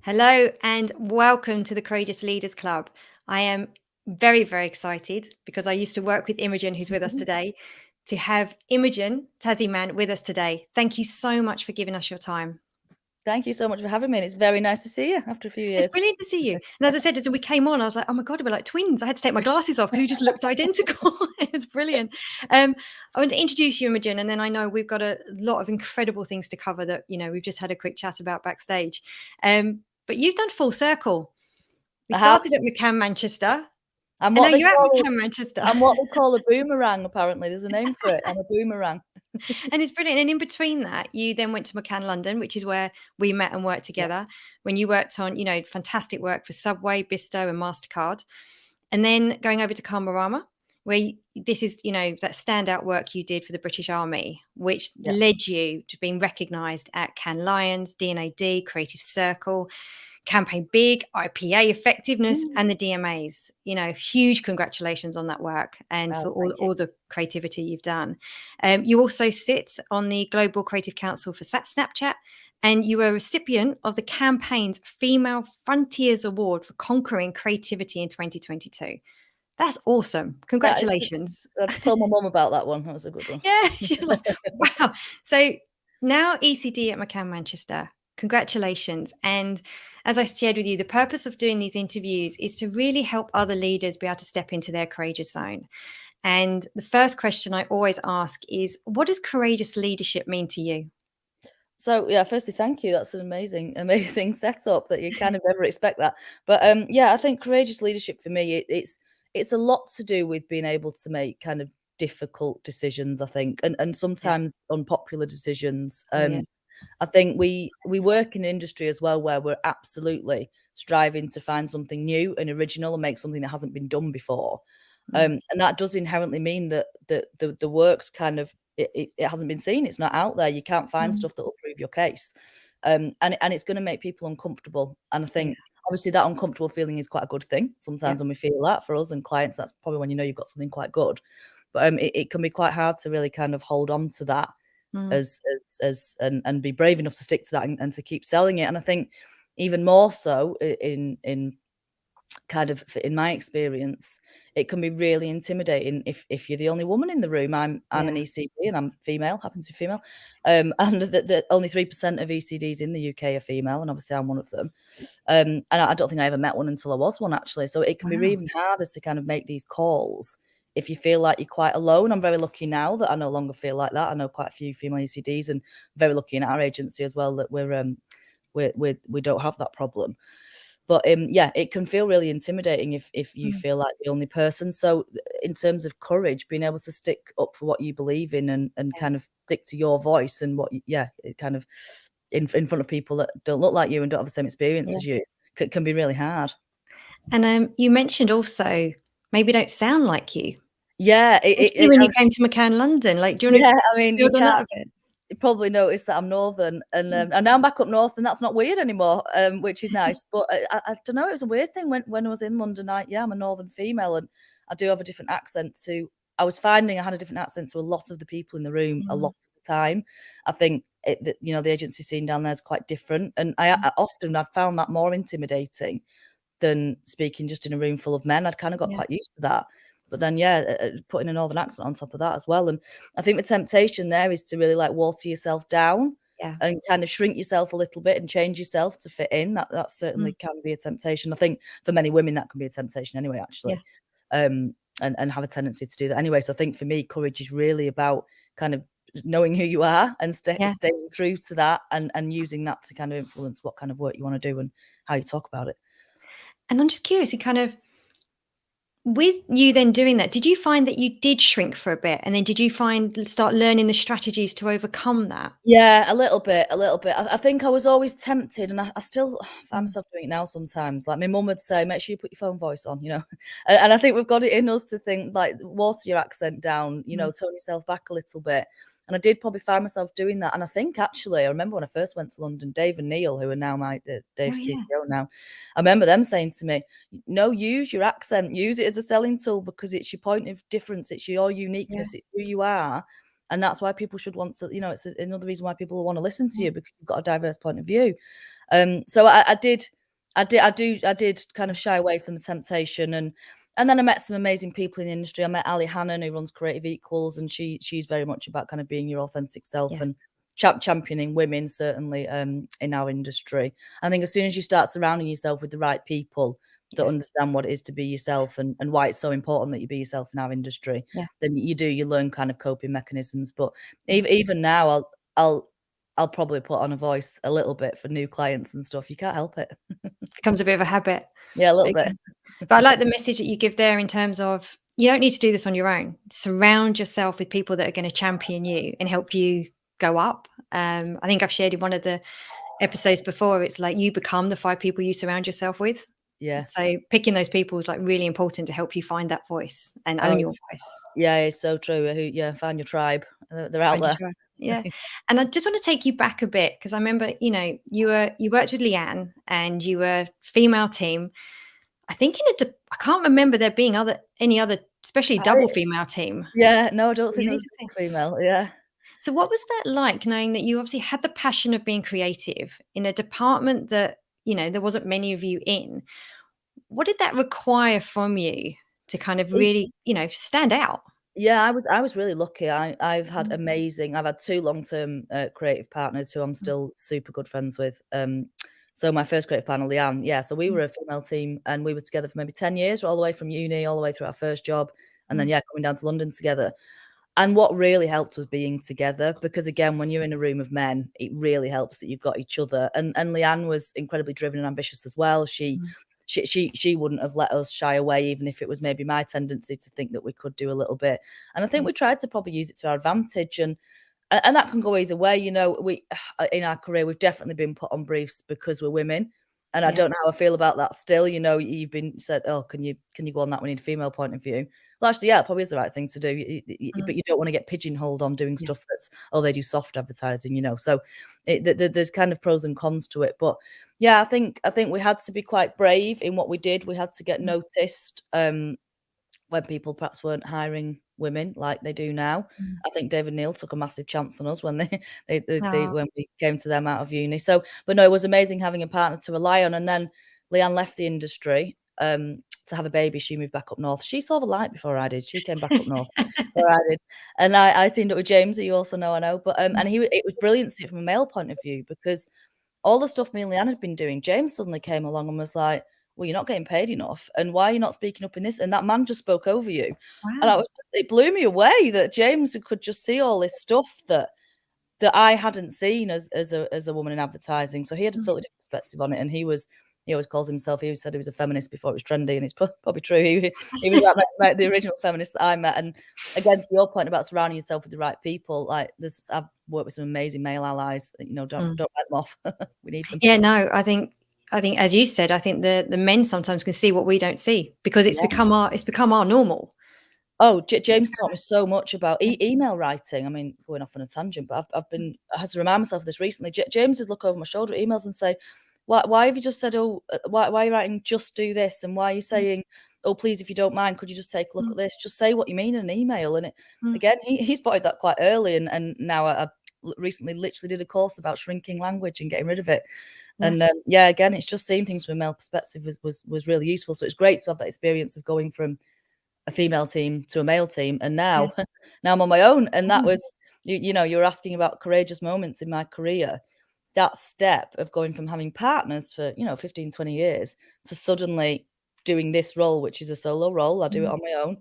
Hello and welcome to the Courageous Leaders Club. I am very, very excited because I used to work with Imogen, who's with us today, to have Imogen Tazzyman with us today. Thank you so much for giving us your time. Thank you so much for having me. And it's very nice to see you after a few It's years. brilliant to see you. And as I said, as we came on, I was like, oh my God, we're like twins. I had to take my glasses off because we just looked identical. It's brilliant. I want to introduce you, Imogen, and then I know we've got a lot of incredible things to cover that, we've just had a quick chat about backstage. But you've done full circle. We I have. started at McCann, Manchester, I'm and now what they you're at call McCann, Manchester. I'm what they call a boomerang, apparently. There's a name for it. I'm a boomerang. And it's brilliant. And in between that, you then went to McCann London, which is where we met and worked Yeah. together when you worked on, fantastic work for Subway, Bisto, and MasterCard. And then going over to Karmarama, where this is, that standout work you did for the British Army, which Yeah. led you to being recognised at Cannes Lions, D&AD, Creative Circle, Campaign Big, IPA Effectiveness, and the DMAs. Huge congratulations on that work and Oh, for thank you. all the creativity you've done. You also sit on the Global Creative Council for Snapchat, and you were a recipient of the campaign's Female Frontiers Award for Conquering Creativity in 2022. That's awesome. That is, Congratulations. I told my mum about that one. That was a good one. Yeah, she's like, wow. So now ECD at McCann Manchester. Congratulations. And as I shared with you, the purpose of doing these interviews is to really help other leaders be able to step into their courageous zone. And the first question I always ask is, what does courageous leadership mean to you? So yeah, firstly, thank you. That's an amazing setup that you kind of never expect that. But yeah, I think courageous leadership for me, it's a lot to do with being able to make kind of difficult decisions, I think, and Yeah. sometimes unpopular decisions. Oh, yeah. I think we work in an industry as well where we're absolutely striving to find something new and original and make something that hasn't been done before. And that does inherently mean that the work's kind of it hasn't been seen. It's not out there. You can't find Mm. stuff that will prove your case, and it's going to make people uncomfortable. And I Yeah. think obviously that uncomfortable feeling is quite a good thing. Yeah. Sometimes when we feel that for us and clients, that's probably when you know you've got something quite good. But it can be quite hard to really kind of hold on to that Mm. as and be brave enough to stick to that and to keep selling it. And I think even more so in kind of in my experience, it can be really intimidating if you're the only woman in the room. I'm an Yeah. ECD and I'm female, happen to be female, and that only 3% of ECDs in the UK are female, and obviously I'm one of them. And I don't think I ever met one until I was one actually. So it can be Wow. even harder to kind of make these calls if you feel like you're quite alone. I'm very lucky now that I no longer feel like that. I know quite a few female ECDs, and very lucky in our agency as well that we don't have that problem. But yeah, it can feel really intimidating if you Mm. feel like the only person. So in terms of courage, being able to stick up for what you believe in and Yeah. kind of stick to your voice and what yeah, it kind of in front of people that don't look like you and don't have the same experience Yeah. as you can be really hard. And you mentioned also maybe don't sound like you, Yeah, especially when you came to McCann London. Like, do you want to yeah. I mean, you build on can't. that a bit? You probably noticed that I'm northern, Mm. and now I'm back up north, and that's not weird anymore, which is nice. But I don't know, it was a weird thing when I was in London. Yeah, I'm a northern female, and I do have a different accent to. I was finding I had a different accent to a lot of the people in the room a Mm. lot of the time. I think the agency scene down there is quite different, and Mm. I've found that more intimidating than speaking just in a room full of men. I'd kind of got Yeah. quite used to that. But then, yeah, putting a northern accent on top of that as well. And I think the temptation there is to really like water yourself down Yeah. and kind of shrink yourself a little bit and change yourself to fit in. That certainly Mm. can be a temptation. I think for many women that can be a temptation anyway, Yeah. actually, and have a tendency to do that anyway. So I think for me, courage is really about kind of knowing who you are and Yeah. staying true to that and using that to kind of influence what kind of work you want to do and how you talk about it. And I'm just curious, you kind of with you then doing that, did you find that you did shrink for a bit? And then did you start learning the strategies to overcome that? Yeah, a little bit, a little bit. I think I was always tempted, and I still find Mm. myself doing it now sometimes. Like my mum would say, "Make sure you put your phone voice on," and I think we've got it in us to think like water your accent down, Mm. tone yourself back a little bit. And I did probably find myself doing that. And I think actually, I remember when I first went to London, Dave and Neil, who are now Oh, Dave's yeah. CTO now, I remember them saying to me, "No, use your accent, use it as a selling tool because it's your point of difference, it's your Yeah. uniqueness, it's who you are." And that's why people should want to, it's another reason why people want to listen to you, because you've got a diverse point of view. So I did kind of shy away from the temptation, and then I met some amazing people in the industry. I met Ali Hannon, who runs Creative Equals, and she's very much about kind of being your authentic self and championing women, certainly in our industry. I think as soon as you start surrounding yourself with the right people that understand what it is to be yourself, and why it's so important that you be yourself in our industry, then you learn kind of coping mechanisms. But even now, I'll probably put on a voice a little bit for new clients and stuff. You can't help it. Becomes a bit of a habit. Yeah, a little bit. But I like the message that you give there in terms of you don't need to do this on your own. Surround yourself with people that are going to champion you and help you go up. I think I've shared in one of the episodes before, it's like you become the 5 people you surround yourself with. Yeah. So picking those people is like really important to help you find that voice and own your voice. Yeah, it's so true. Find your tribe. They're out there. Yeah. And I just want to take you back a bit, because I remember, you worked with Leanne and you were female team. I think I can't remember there being any other, especially double female team. Yeah, no, I don't think there was a female. Yeah. So what was that like, knowing that you obviously had the passion of being creative in a department that, there wasn't many of you in? What did that require from you to kind of really, stand out? Yeah, I was really lucky. I've had 2 long-term creative partners who I'm still super good friends with. So my first creative partner, Leanne, so we were a female team, and we were together for maybe 10 years, all the way from uni, all the way through our first job, and then coming down to London together. And what really helped was being together, because again, when you're in a room of men, it really helps that you've got each other. And Leanne was incredibly driven and ambitious as well. She wouldn't have let us shy away, even if it was maybe my tendency to think that we could do a little bit. And I think we tried to probably use it to our advantage, and that can go either way. We in our career, we've definitely been put on briefs because we're women. And I don't know how I feel about that still. You've been said, oh, can you go on that? We need a female point of view. Well, actually, yeah, it probably is the right thing to do. But you don't want to get pigeonholed on doing stuff that's, they do soft advertising, So there's kind of pros and cons to it. But yeah, I think we had to be quite brave in what we did. We had to get noticed when people perhaps weren't hiring women like they do now. I think David Neal took a massive chance on us when when we came to them out of uni. So, but no, it was amazing having a partner to rely on. And then Leanne left the industry to have a baby. She moved back up north. She saw the light before I did. She came back up north before I did. And I teamed up with James, who you also know, I know. But and it was brilliant to see it from a male point of view, because all the stuff me and Leanne had been doing, James suddenly came along and was like, well, you're not getting paid enough, and why are you not speaking up in this? And that man just spoke over you. Wow. And it blew me away that James could just see all this stuff that I hadn't seen as a woman in advertising. So he had a totally different perspective on it, and he always calls himself, he said he was a feminist before it was trendy, and it's probably true. He was like the original feminist that I met. And again, to your point about surrounding yourself with the right people, like this, I've worked with some amazing male allies. Don't write them off. We need them. Yeah, no, I think, as you said, I think the men sometimes can see what we don't see, because it's become our normal. Oh, James taught me so much about email writing. I mean, going off on a tangent, but I had to remind myself of this recently. James would look over my shoulder at emails and say, why have you just said, why are you writing just do this? And why are you saying, oh, please, if you don't mind, could you just take a look at this? Just say what you mean in an email. And again, he spotted that quite early. And now I recently literally did a course about shrinking language and getting rid of it. And again, it's just seeing things from a male perspective was really useful. So it's great to have that experience of going from a female team to a male team, and now I'm on my own. And that was, you're asking about courageous moments in my career. That step of going from having partners for 15, 20 years to suddenly doing this role, which is a solo role, I do it on my own.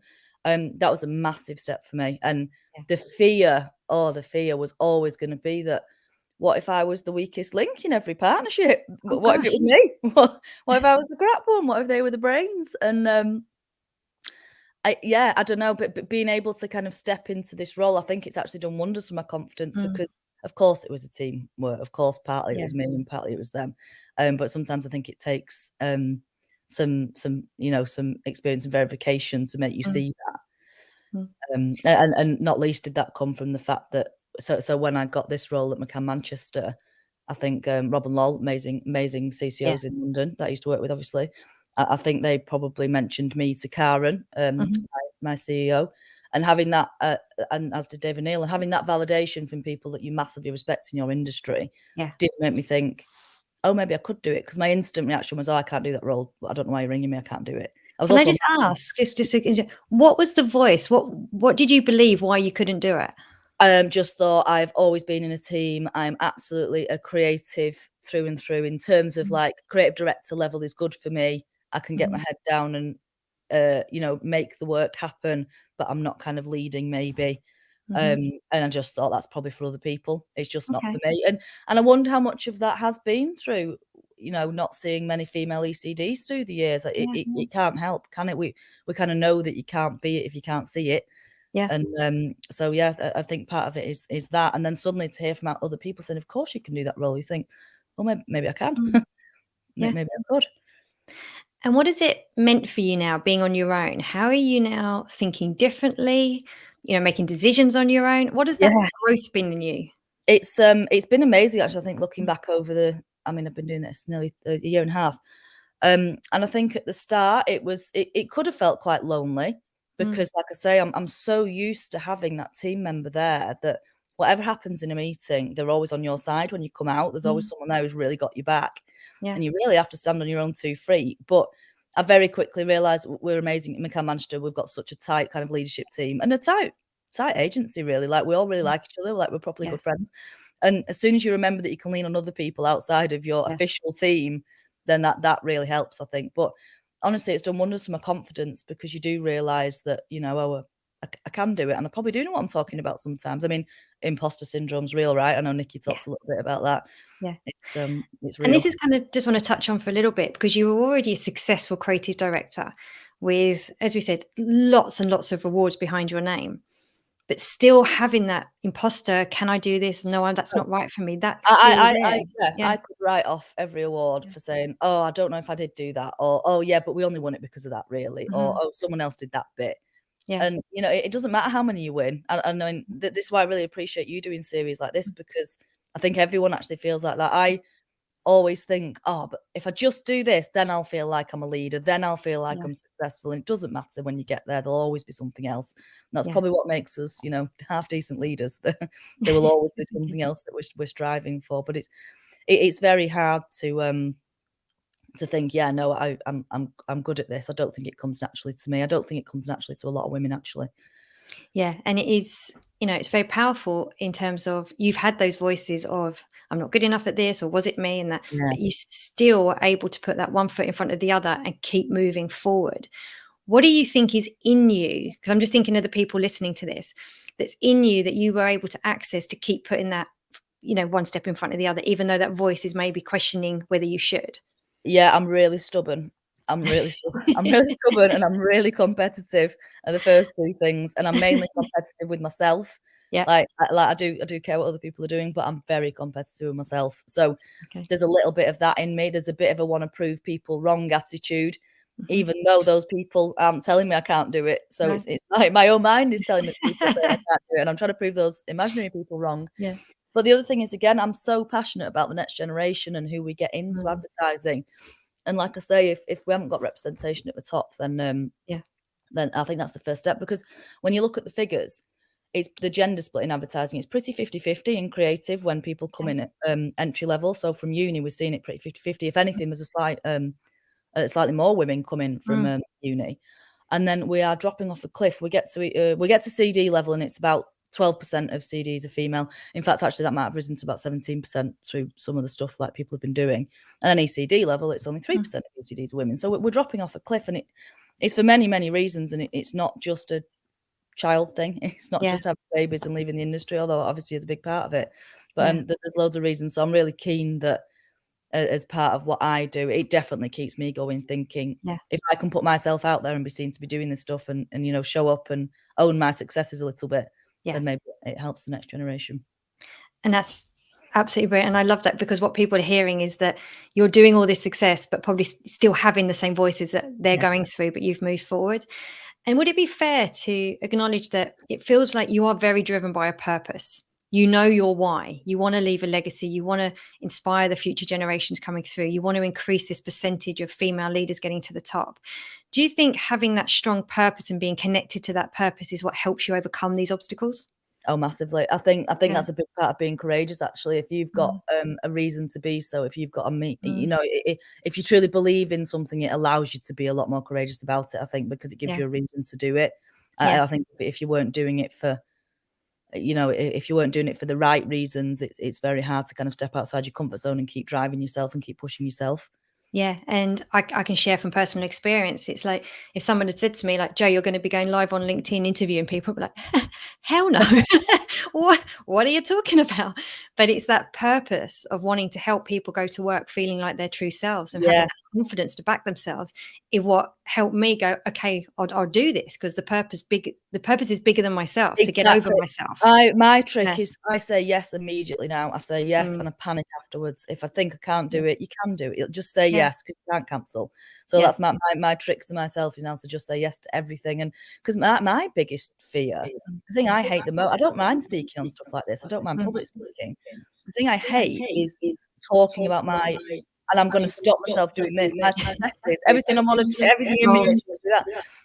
That was a massive step for me. And the fear was always going to be that, what if I was the weakest link in every partnership? What if it was me? What if I was the crap one? What if they were the brains? And I don't know, but being able to kind of step into this role, I think it's actually done wonders for my confidence, because of course it was a team work. Of course, partly it was me and partly it was them. But sometimes I think it takes some experience and verification to make you see that. And not least did that come from the fact that so when I got this role at McCann Manchester, I think Rob and Lol, amazing CCOs in London that I used to work with, obviously. I think they probably mentioned me to Karen, my CEO, and having that, and as did David Neal, and having that validation from people that you massively respect in your industry, Yeah. did make me think, oh, maybe I could do it. Because my instant reaction was, oh, I can't do that role. I don't know why you're ringing me. I can't do it. I was Can I also, just ask, what was the voice? What did you believe why you couldn't do it? just thought I've always been in a team. I'm absolutely a creative through and through. In terms of like creative director level is good for me. I can get my Mhm. head down and make the work happen, but I'm not kind of leading maybe. Mhm. And I just thought that's probably for other people. It's just not for Okay. me. And I wonder how much of that has been through, not seeing many female ECDs through the years. Like, Yeah. it can't help, can it? We kind of know that you can't be it if you can't see it. Yeah. And so yeah, I think part of it is that. And then suddenly to hear from other people saying, "Of course you can do that role," you think, "Well, maybe I can. Mm. Yeah. Maybe I could." And what has it meant for you now being on your own? How are you now thinking differently, making decisions on your own? What has that Yeah. growth been in you? It's been amazing actually. I think looking Mm. back over I've been doing this nearly a year and a half. And I think at the start it could have felt quite lonely Mm. because like I say, I'm so used to having that team member there that whatever happens in a meeting, they're always on your side when you come out. There's always Mm. someone there who's really got your back. Yeah. And you really have to stand on your own 2 feet. But I very quickly realised we're amazing at McCann Manchester. We've got such a tight kind of leadership team and a tight agency, really. Like we all really Yeah. like each other, like we're properly Yeah. good friends. And as soon as you remember that you can lean on other people outside of your Yes. official theme, then that really helps, I think. But honestly, it's done wonders for my confidence because you do realise that, oh, I can do it. And I probably do know what I'm talking about sometimes. I mean, imposter syndrome's real, right? I know Nikki Yeah. talks a little bit about that. Yeah. It's And this real. is kind of just want to touch on for a little bit because you were already a successful creative director with, as we said, lots and lots of awards behind your name, but still having that imposter, can I do this? No, that's not right for me. That's still there. Yeah, Yeah. I could write off every award Yeah. for saying, "Oh, I don't know if I did do that," or "Oh, yeah, but we only won it because of that, really," or Mhm. "Oh, someone else did that bit." Yeah. And, it doesn't matter how many you win. And I know this is why I really appreciate you doing series like this because I think everyone actually feels like that. I always think, "Oh, but if I just do this, then I'll feel like I'm a leader, then I'll feel like Yeah. I'm successful." And it doesn't matter when you get there, there'll always be something else. And that's Yeah. probably what makes us, half decent leaders. There will always be something else that we're striving for. But it's very hard to think, yeah, no, I'm good at this. I don't think it comes naturally to me. I don't think it comes naturally to a lot of women, actually. Yeah, and it is, it's very powerful in terms of you've had those voices of I'm not good enough at this, or was it me, and that, Yeah. but you still are able to put that one foot in front of the other and keep moving forward. What do you think is in you? Because I'm just thinking of the people listening to this, that's in you that you were able to access to keep putting that, one step in front of the other, even though that voice is maybe questioning whether you should. Yeah, I'm really stubborn. I'm really stubborn. I'm really stubborn and I'm really competitive are the first 2 things, and I'm mainly competitive with myself. Yeah. Like I do care what other people are doing, but I'm very competitive with myself. So Okay. there's a little bit of that in me. There's a bit of a wanna prove people wrong attitude, Mhm. even though those people aren't telling me I can't do it. So No. it's like my own mind is telling me that people are saying I can't do it, and I'm trying to prove those imaginary people wrong. Yeah. But the other thing is, again, I'm so passionate about the next generation and who we get into Mm. advertising. And like I say, if we haven't got representation at the top, Yeah. then I think that's the first step. Because when you look at the figures, it's the gender split in advertising. It's pretty 50-50 in creative when people come Okay. in at entry level. So from uni, we're seeing it pretty 50-50. If anything, there's a slightly more women coming from Mm. uni, and then we are dropping off a cliff. We get to CD level, and it's about 12% of CDs are female. In fact, actually, that might have risen to about 17% through some of the stuff like people have been doing. And then ECD level, it's only Mm. 3% of ECDs are women. So we're dropping off a cliff, and it's for many, many reasons. And it's not just a child thing. It's not Yeah. just having babies and leaving the industry, although obviously it's a big part of it. But Yeah. there's loads of reasons. So I'm really keen that as part of what I do, it definitely keeps me going, thinking Yeah. if I can put myself out there and be seen to be doing this stuff and show up and own my successes a little bit, Yeah. then maybe it helps the next generation. And that's absolutely brilliant. And I love that because what people are hearing is that you're doing all this success, but probably still having the same voices that they're Yeah. going through, but you've moved forward. And would it be fair to acknowledge that it feels like you are very driven by a purpose? You know your why. You want to leave a legacy. You want to inspire the future generations coming through. You want to increase this percentage of female leaders getting to the top. Do you think having that strong purpose and being connected to that purpose is what helps you overcome these obstacles? Oh, massively. I think Yeah. that's a big part of being courageous, actually. If you've got Mm. a reason to be so, if you've got a you Mm. know, if you truly believe in something, it allows you to be a lot more courageous about it, I think, because it gives Yeah. you a reason to do it. Yeah. I think if you weren't doing it for, if you weren't doing it for the right reasons, it's very hard to kind of step outside your comfort zone and keep driving yourself and keep pushing yourself. Yeah, and I can share from personal experience. It's like if someone had said to me, like, "Joe, you're going to be going live on LinkedIn interviewing people," I'd be like, "Hell no! What are you talking about?" But it's that purpose of wanting to help people go to work feeling like their true selves and having Yeah. that confidence to back themselves is what helped me go, "Okay, I'll do this because the purpose is bigger than myself to get over Exactly. myself." My Yeah. trick is I say yes immediately now. I say yes Mm. and I panic afterwards. If I think I can't Yeah. do it, you can do it. Just say Yeah. yes because you can't cancel. So Yeah. that's my trick to myself is now to just say yes to everything. And because my biggest fear, the thing I hate the most, I don't mind speaking on stuff like this. I don't mind Mm. public speaking. The thing I hate is talking about my, and I'm going to stop myself doing this, my successes, everything I want to, everything in me Oh, wants to do that.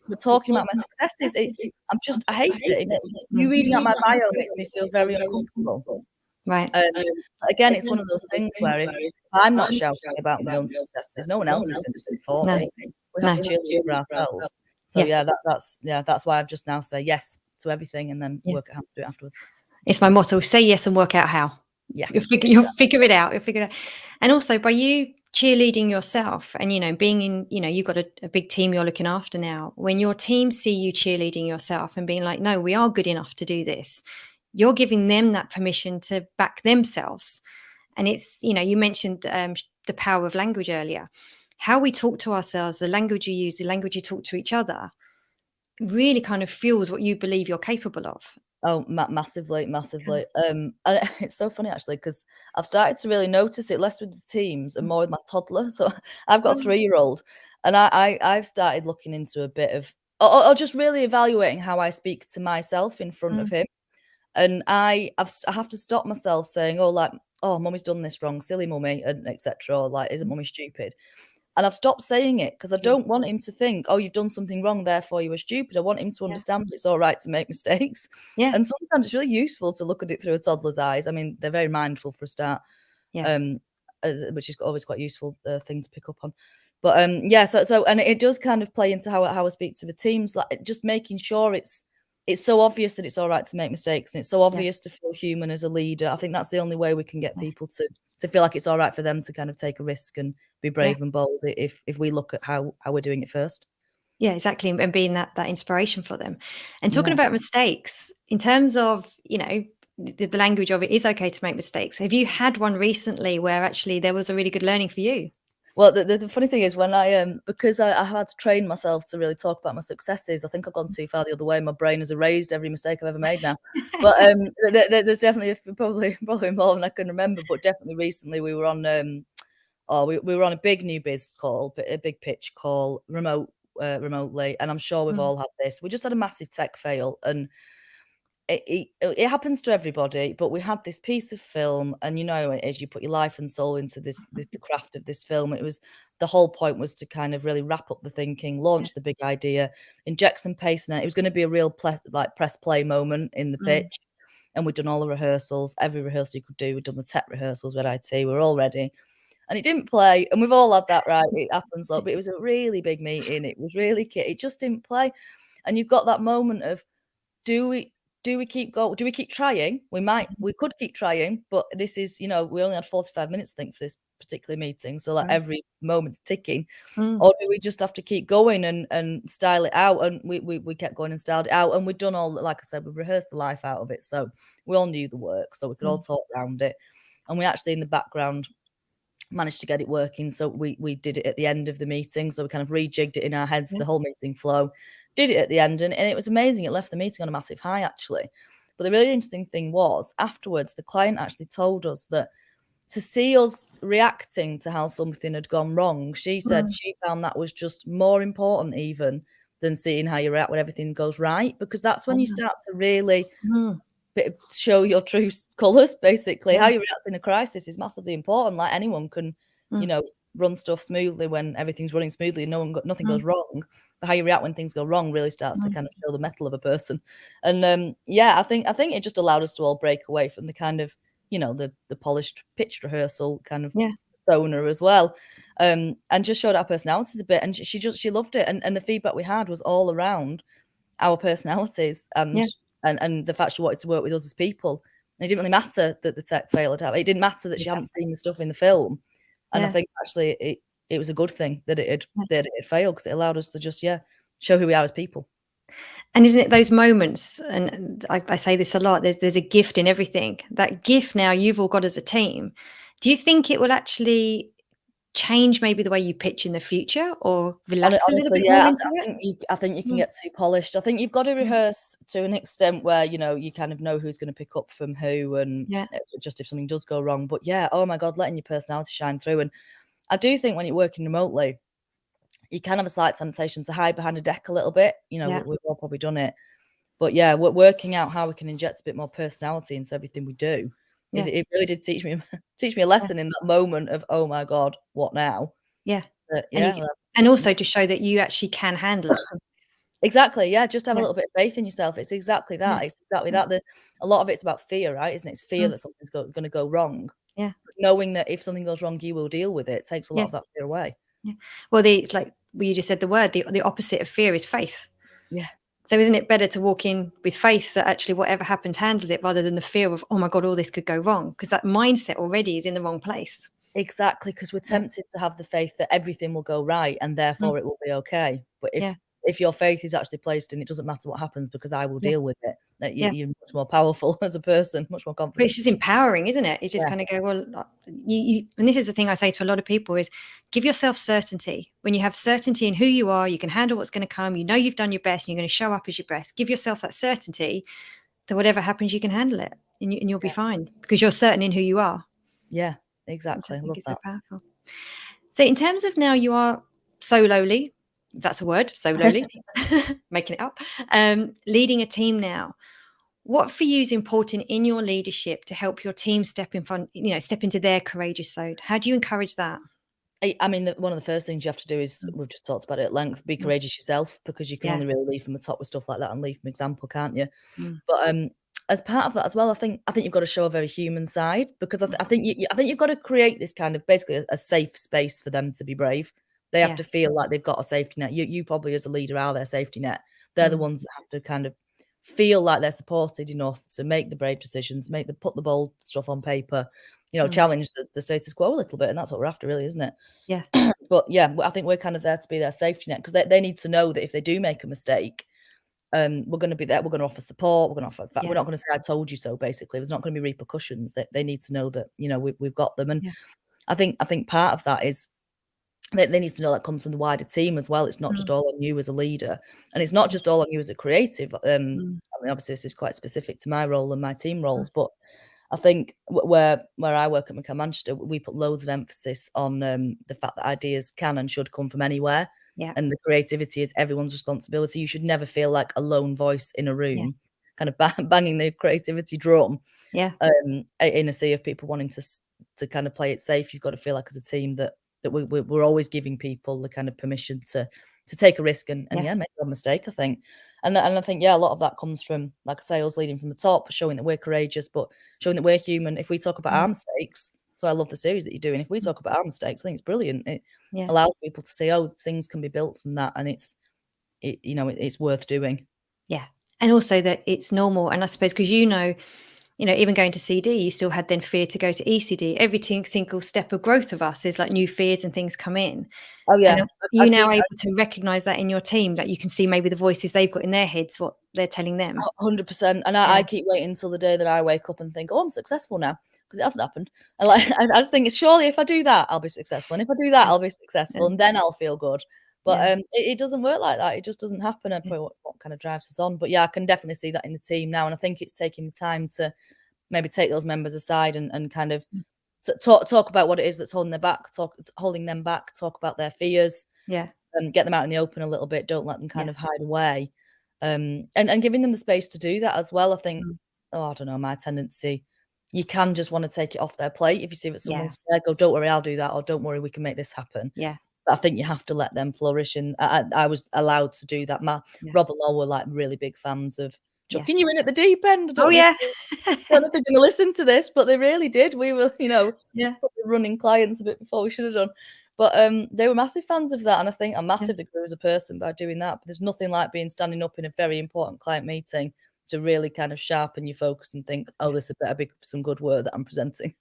But talking about my successes, I hate it. You mm. reading out my bio makes me feel very uncomfortable. Right. Um, but again, it's one of those things where if I'm not shouting about my own successes, no one else is going to do it for No. me. We have No. to cheer them for ourselves. So Yeah. yeah, that's why I've just now say yes to everything and then Yeah. work out how to do it afterwards. It's my motto, say yes and work out how. Yeah, You'll exactly. figure it out. You'll figure it out. And also by you cheerleading yourself and, being in, you've got a big team you're looking after now. When your team see you cheerleading yourself and being like, no, we are good enough to do this, you're giving them that permission to back themselves. And it's, you mentioned the power of language earlier. How we talk to ourselves, the language you use, the language you talk to each other, really kind of fuels what you believe you're capable of. Oh, massively, Yeah. massively. And it's so funny actually because I've started to really notice it less with the teams and more with my toddler. So I've got a Mm. 3-year-old, and I've started looking into a bit of, or just really evaluating how I speak to myself in front of Mm. him. And I have to stop myself saying, "Oh, like, oh, mummy's done this wrong, silly mummy," and etc. Or like, "Isn't mummy stupid?" And I've stopped saying it because I Yeah. don't want him to think, "Oh, you've done something wrong, therefore you were stupid." I want him to Yeah. understand it's all right to make mistakes. Yeah. And sometimes it's really useful to look at it through a toddler's eyes. I mean, they're very mindful for a start, Yeah. um, which is always quite useful thing to pick up on. But yeah, so and it does kind of play into how I speak to the teams, like just making sure it's so obvious that it's all right to make mistakes and it's so Yeah. obvious to feel human as a leader. I think that's the only way we can get Yeah. people to feel like it's all right for them to kind of take a risk and be Yeah. brave and bold if we look at how we're doing it first. Yeah, exactly, and being that inspiration for them. And talking Yeah. about mistakes, in terms of, the language of it is okay to make mistakes. Have you had one recently where actually there was a really good learning for you? Well, the funny thing is when because I had to train myself to really talk about my successes, I think I've gone too far the other way. My brain has erased every mistake I've ever made now. But there's definitely probably more than I can remember. But definitely recently we were on we were on a big new biz call, a big pitch call, remotely, and I'm sure we've Mm. all had this. We just had a massive tech fail, and it happens to everybody, but we had this piece of film, and as you put your life and soul into the craft of this film, the whole point was to kind of really wrap up the thinking, Yeah. launch the big idea, inject some pace in it. It was going to be a real press play moment in the Mm. pitch, and we'd done all the rehearsals, every rehearsal you could do. We'd done the tech rehearsals with IT. We were all ready, and it didn't play. And we've all had that, right? It happens, but it was a really big meeting. It was really it just didn't play, and you've got that moment of do we keep do we keep trying? Mhm. We could keep trying, but this is, we only had 45 minutes, I think, for this particular meeting. So like Right. every moment's ticking. Mm. Or do we just have to keep going and style it out? And we kept going and styled it out. And we'd done all, like I said, we rehearsed the life out of it. So we all knew the work. So we could all Mm. talk around it. And we actually in the background managed to get it working. So we did it at the end of the meeting. So we kind of rejigged it in our heads, Yeah. the whole meeting flow, did it at the end, and it was amazing. It left the meeting on a massive high, actually. But the really interesting thing was afterwards, the client actually told us that to see us reacting to how something had gone wrong, she said Mm. she found that was just more important even than seeing how you react when everything goes right, because that's when you Mm. start to really Mm. show your true colors, basically. How Yeah. you react in a crisis is massively important. Like anyone can, you Mm. know, run stuff smoothly when everything's running smoothly and nothing Mm. goes wrong. But how you react when things go wrong really starts to Mm. kind of show the mettle of a person. And yeah, I think it just allowed us to all break away from the kind of, the polished pitch rehearsal kind of Yeah. persona as well. And just showed our personalities a bit. And she loved it. And the feedback we had was all around our personalities Yeah. and the fact she wanted to work with us as people. And it didn't really matter that the tech failed out. It didn't matter that she hadn't Exactly. seen the stuff in the film. And I Yeah. think actually it was a good thing that Yeah. it failed because it allowed us to just show who we are as people. And isn't it those moments, and I say this a lot, there's a gift in everything. That gift now you've all got as a team. Do you think it will actually change maybe the way you pitch in the future or relax a little Honestly, bit more yeah, into it? I think you can Mm. get too polished. I think you've got to Mm. rehearse to an extent where you kind of know who's going to pick up from who, and Yeah. just if something does go wrong. But yeah, oh my god, letting your personality shine through. And I do think when you're working remotely, you can have a slight temptation to hide behind a deck a little bit. Yeah. We've all probably done it. But yeah, we're working out how we can inject a bit more personality into everything we do. Is Yeah. it really did teach me teach me a Yeah. lesson in that moment of, oh my god, what now? Yeah. But And yeah, and also to show that you actually can handle it. exactly. Yeah, just have a Yeah. little bit of faith in yourself. It's exactly Yeah. that. It's exactly Yeah. that. A lot of it's about fear, right? Isn't it? It's fear Mm. that something's going to go wrong. Yeah. Knowing that if something goes wrong, you will deal with it takes a lot Yeah. of that fear away. Yeah. Well, it's like you just said the word, the opposite of fear is faith. Yeah. So isn't it better to walk in with faith that actually whatever happens handles it rather than the fear of, oh my God, all this could go wrong? Because that mindset already is in the wrong place. Exactly, because we're Yeah. tempted to have the faith that everything will go right and Mm. therefore it will be okay. But Yeah. if your faith is actually placed in it doesn't matter what happens because I will Yeah. deal with it, that Yeah. you're much more powerful as a person, much more But it's confident. just empowering, isn't it? You just Yeah, kind of go, well, and this is the thing I say to a lot of people is give yourself certainty. When you have certainty in who you are, you can handle what's going to come. You know you've done your best and you're going to show up as your best. Give yourself that certainty that whatever happens, you can handle it and you'll be yeah, fine because you're certain in who you are, yeah, which I exactly. I think love is so that. powerful. So in terms of now you are solely, if that's a word, solely, making it up, leading a team now. What for you is important in your leadership to help your team step in front, step into their courageous side? How do you encourage that? I mean, one of the first things you have to do is, Mm. we've just talked about it at length, be Mm. courageous yourself because you can Yeah. only really lead from the top with stuff like that and lead from example, can't you? Mm. But as part of that as well, I think you've got to show a very human side because I think I think you've got to create this kind of basically a safe space for them to be brave. They have Yeah. to feel like they've got a safety net. You probably as a leader are their safety net. They're the Mm. ones that have to kind of feel like they're supported enough to make the brave decisions, put the bold stuff on paper, Mm. challenge the status quo a little bit, and that's what we're after, really, isn't it? Yeah. But yeah, I think we're kind of there to be their safety net because they need to know that if they do make a mistake, we're going to be there. We're going to offer support. We're going to offer. Yeah. We're not going to say "I told you so." Basically, there's not going to be repercussions. That they need to know that we've got them. And Yeah. I think part of that is they need to know that comes from the wider team as well. It's not just Mm. all on you as a leader, and it's not just all on you as a creative. Mm. I mean, obviously, this is quite specific to my role and my team Mm. roles, but I think where I work at McCann Manchester, we put loads of emphasis on the fact that ideas can and should come from anywhere, Yeah. and the creativity is everyone's responsibility. You should never feel like a lone voice in a Yeah. room, kind of banging the creativity drum Yeah. in a sea of people wanting to kind of play it safe. You've got to feel like as a team that we're always giving people the kind of permission to take a risk and Yeah. yeah, make a mistake, I think. And I think, yeah, a lot of that comes from, like I say, us leading from the top, showing that we're courageous, but showing that we're human. If we talk about Mm. our mistakes, so I love the series that you're doing. If we Mm. talk about our mistakes, I think it's brilliant. It Yeah. allows people to say, oh, things can be built from that, and it's worth doing. Yeah. And also that it's normal. And I suppose because even going to CD, you still had then fear to go to ECD. Every single step of growth of us is like new fears and things come in. Oh And yeah, are I you now keep able to recognize that in your team, that you can see maybe the voices they've got in their heads, what they're telling them? 100%, and Yeah. I keep waiting until the day that I wake up and think, "Oh, I'm successful now," because it hasn't happened. And like, I just think, surely if I do that, I'll be successful, and if I do that, Yeah. I'll be successful, Yeah. and then I'll feel good. But Yeah. it doesn't work like that. It just doesn't happen. And Yeah. probably what kind of drives us on. But yeah, I can definitely see that in the team now, and I think it's taking the time to maybe take those members aside and kind of Mm. talk about what it is that's holding them back, talk about their fears, Yeah. and get them out in the open a little bit. Don't let them kind Yeah. of hide away, and giving them the space to do that as well. I think Mm. oh, I don't know, my tendency, you can just want to take it off their plate. If you see that Yeah. someone's there, go, don't worry, I'll do that. Or don't worry, we can make this happen. Yeah. But I think you have to let them flourish. And I was allowed to do that. Yeah. Rob and Law were like really big fans of Yeah. chucking you in at the deep end. I Oh, don't know if yeah. they're going to listen to this, but they really did. We were, Yeah. probably running clients a bit before we should have done. But they were massive fans of that. And I think I Yeah. massively grew as a person by doing that. But there's nothing like being standing up in a very important client meeting to really kind of sharpen your focus and think, oh, this better be some good work that I'm presenting.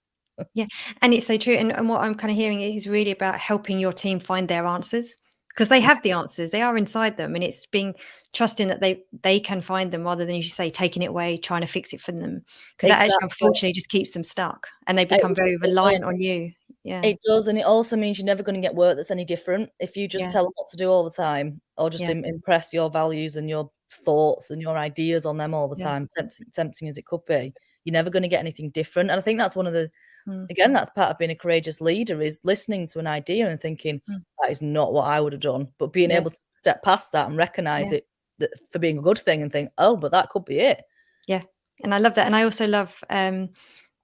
Yeah, and it's so true. And what I'm kind of hearing is really about helping your team find their answers, because they have the answers, they are inside them, and it's being trusting that they can find them rather than, you say, taking it away, trying to fix it for them, because that actually Exactly. unfortunately just keeps them stuck and they become very It reliant does. on you. Yeah, It does, and it also means you're never gonna get work that's any different. If you just yeah, tell them what to do all the time, or just yeah, impress your values and your thoughts and your ideas on them all the yeah, time, tempting as it could be, you're never gonna get anything different. And I think that's one of the mm, again, that's part of being a courageous leader, is listening to an idea and thinking, mm, "That is not what I would have done," but being yeah, able to step past that and recognise yeah. it that for being a good thing and think, "Oh, but that could be it." Yeah, and I love that, and I also love,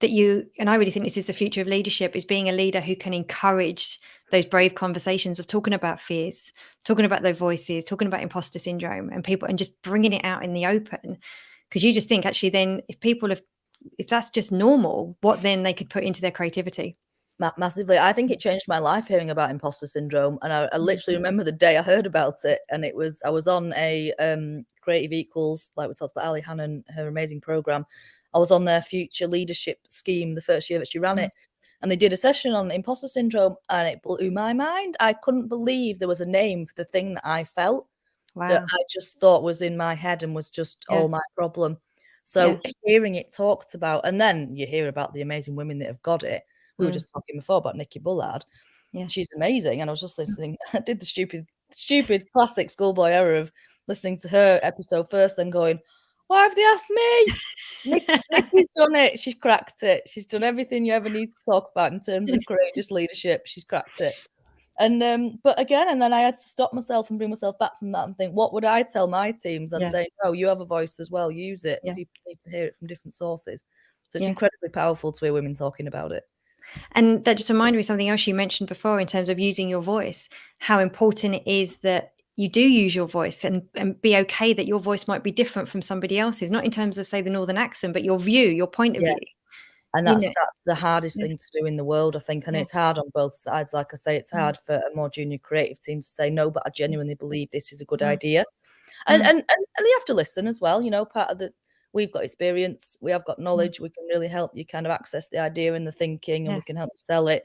that you and I really think this is the future of leadership, is being a leader who can encourage those brave conversations of talking about fears, talking about their voices, talking about imposter syndrome and people, and just bringing it out in the open. Because you just think, actually, then if that's just normal, what then they could put into their creativity. Massively. I think it changed my life hearing about imposter syndrome, and I Mm, literally remember the day I heard about it, and I was on a, Creative Equals, like we talked about Ali Hannon, her amazing program. I was on their future leadership scheme the first year that she ran mm. it, and they did a session on imposter syndrome, and it blew my mind. I couldn't believe there was a name for the thing that I felt, that Wow. I just thought was in my head and was just Yeah, all my problem. yeah, So hearing it talked about, and then you hear about the amazing women that have got it. We were mm, just talking before about Nikki Bullard. yeah, She's amazing, and I was just mm. listening. I did the stupid classic schoolboy error of listening to her episode first, then going, "Why have they asked me?" Nikki's done it. She's cracked it. She's done everything you ever need to talk about in terms of courageous leadership. She's cracked it. And but again, and then I had to stop myself and bring myself back from that and think, what would I tell my teams? I'd Yeah, say, no, you have a voice as well. Use it. yeah, People need to hear it from different sources. So it's yeah. incredibly powerful to hear women talking about it. And that just reminded me of something else you mentioned before in terms of using your voice, how important it is that you do use your voice, and be okay that your voice might be different from somebody else's, not in terms of, say, the northern accent, but your view, your point of Yeah. view. And You that's know, the hardest yeah, thing to do in the world, I think, and yeah, it's hard on both sides. Like I say, it's mm, hard for a more junior creative team to say, "No, but I mm, genuinely believe this is a good mm, idea." And mm, they have to listen as well, part of the we've got experience, we have got mm, knowledge, we can really help you kind of access the idea and the thinking, and yeah, we can help you sell it.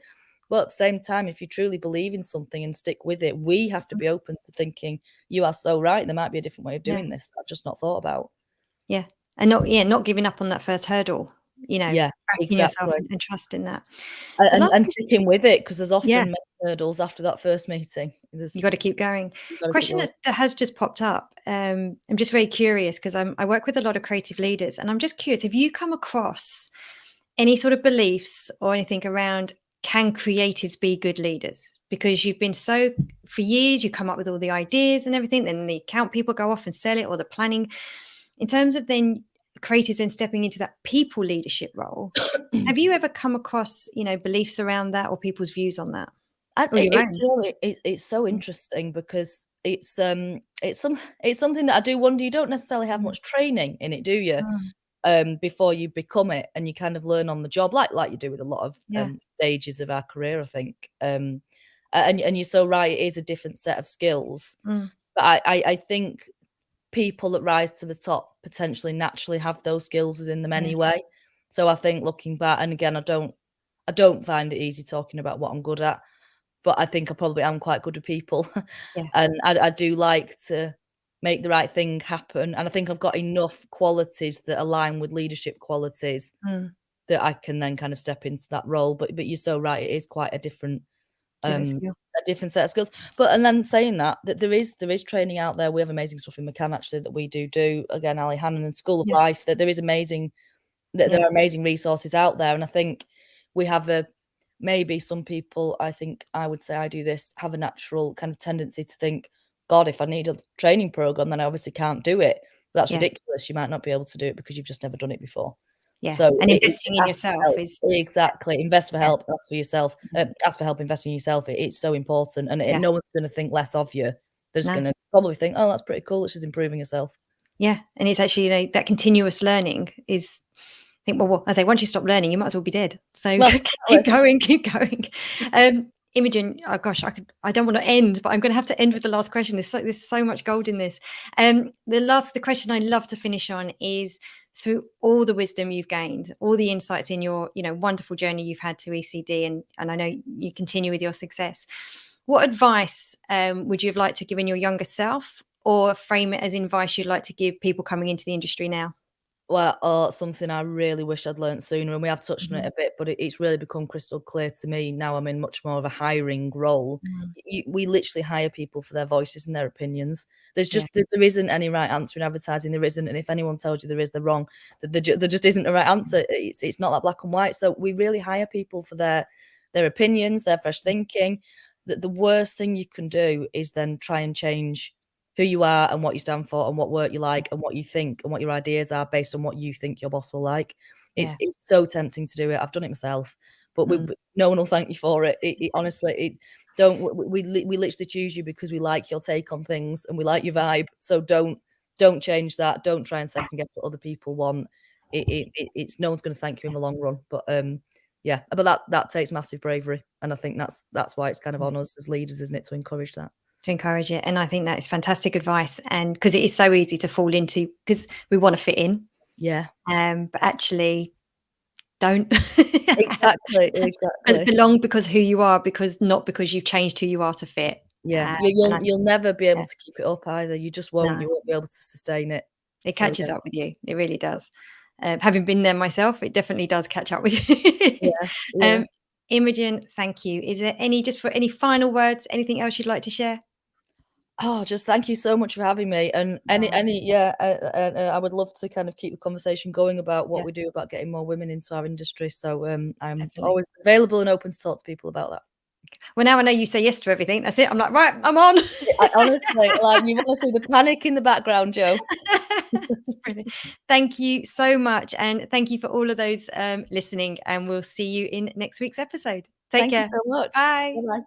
But at the same time, if you truly believe in something and stick with it, we have to mm, be open to thinking, "You are so right, there might be a different way of yeah, doing this that I've just not thought about." yeah, and not giving up on that first hurdle, Yeah, backing yourself exactly. and trusting that. And The last and question, sticking with it, because there's yeah. often many hurdles after that first meeting. You There's gotta keep going. You've gotta keep Question going. that has just popped up, I'm just very curious because I work with a lot of creative leaders, and I'm just curious, have you come across any sort of beliefs or anything around, can creatives be good leaders? Because you've been so for years, you come up with all the ideas and everything, then the account people go off and sell it, or the planning. In terms of then creatives then stepping into that people leadership role, have you ever come across, beliefs around that or people's views on that? And Or your own? it's so Mm, interesting because it's something that I do wonder, you don't necessarily have mm, much training in it, do you? mm, Before you become it, and you kind of learn on the job, like you do with a lot of, yeah, stages of our career, I think. And you're so right, it is a different set of skills. mm, But I think people that rise to the top potentially naturally have those skills within them yeah. anyway. So I think looking back, and again, I don't find it easy talking about what I'm good at, but I think I probably am quite good with people. Yeah. And I do like to make the right thing happen, and I think I've got enough qualities that align with leadership qualities Mm. that I can then kind of step into that role. But you're so right, it is quite Different skill. a different set of skills. But and then saying that, there is training out there. We have amazing stuff in McCann actually that we do. Again, Ali Hannon and School of Yeah, Life, that there is amazing that yeah, there are amazing resources out there. And I think we have maybe some people, I think I would say I do this, have a natural kind of tendency to think, God, if I need a training program, then I obviously can't do it. That's Yeah. ridiculous. You might not be able to do it because you've just never done it before. Yeah. So And it's investing in ask for yourself help. is Exactly. Invest for yeah. help, ask for yourself. Ask for help investing in yourself. It's so important, and Yeah. no one's gonna think less of you. They're just No. gonna probably think, "Oh, that's pretty cool that she's improving herself." Yeah. And it's actually, that continuous learning is I think, well, I say once you stop learning, you might as well be dead. So Well, keep exactly. going, keep going. Imogen, oh gosh, I don't want to end, but I'm going to have to end with the last question. There's so much gold in this. The question I love to finish on is through all the wisdom you've gained, all the insights in your, wonderful journey you've had to ECD, and I know you continue with your success. What advice would you have liked to give in your younger self, or frame it as advice you'd like to give people coming into the industry now? Well, something I really wish I'd learnt sooner, and we have touched on it Mhm. a bit, but it's really become crystal clear to me now I'm in much more of a hiring role. Mm. We literally hire people for their voices and their opinions. Yeah. There isn't any right answer in advertising, there isn't, and if anyone tells you there is, they're wrong. There just isn't a right answer. It's not like black and white. So we really hire people for their opinions, their fresh thinking. The worst thing you can do is then try and change who you are and what you stand for and what work you like and what you think and what your ideas are based on what you think your boss will like. Yeah. It's so tempting to do it. I've done it myself, but Mm. no one will thank you for it. Honestly, don't we literally choose you because we like your take on things and we like your vibe. So don't change that. Don't try and second guess what other people want. It's no one's going to thank you in the long run. But yeah, but that takes massive bravery, and I think that's why it's kind of on us as leaders, isn't it, to encourage that. To encourage it. And I think that is fantastic advice. And because it is so easy to fall into, because we want to fit in, Yeah, but actually don't exactly, exactly. belong because who you are, because not because you've changed who you are to fit. Yeah, And I, you'll never be able yeah, to keep it up either. You just won't. no, You won't be able to sustain it. it So catches yeah, up with you. It really does. Having been there myself, it definitely does catch up with you. yeah, yeah. um, Imogen, thank you. Is there just for any final words, anything else you'd like to share? Oh, just thank you so much for having me. And Oh, I would love to kind of keep the conversation going about what yeah, we do about getting more women into our industry. So I'm definitely. always available and open to talk to people about that. Well, now I know you say yes to everything. That's it. I'm like, right, I'm on. I honestly, like, you want to see the panic in the background, Joe. That's brilliant. Thank you so much. And thank you for all of those listening. And we'll see you in next week's episode. Take Thank you care. so much. Bye. Bye bye.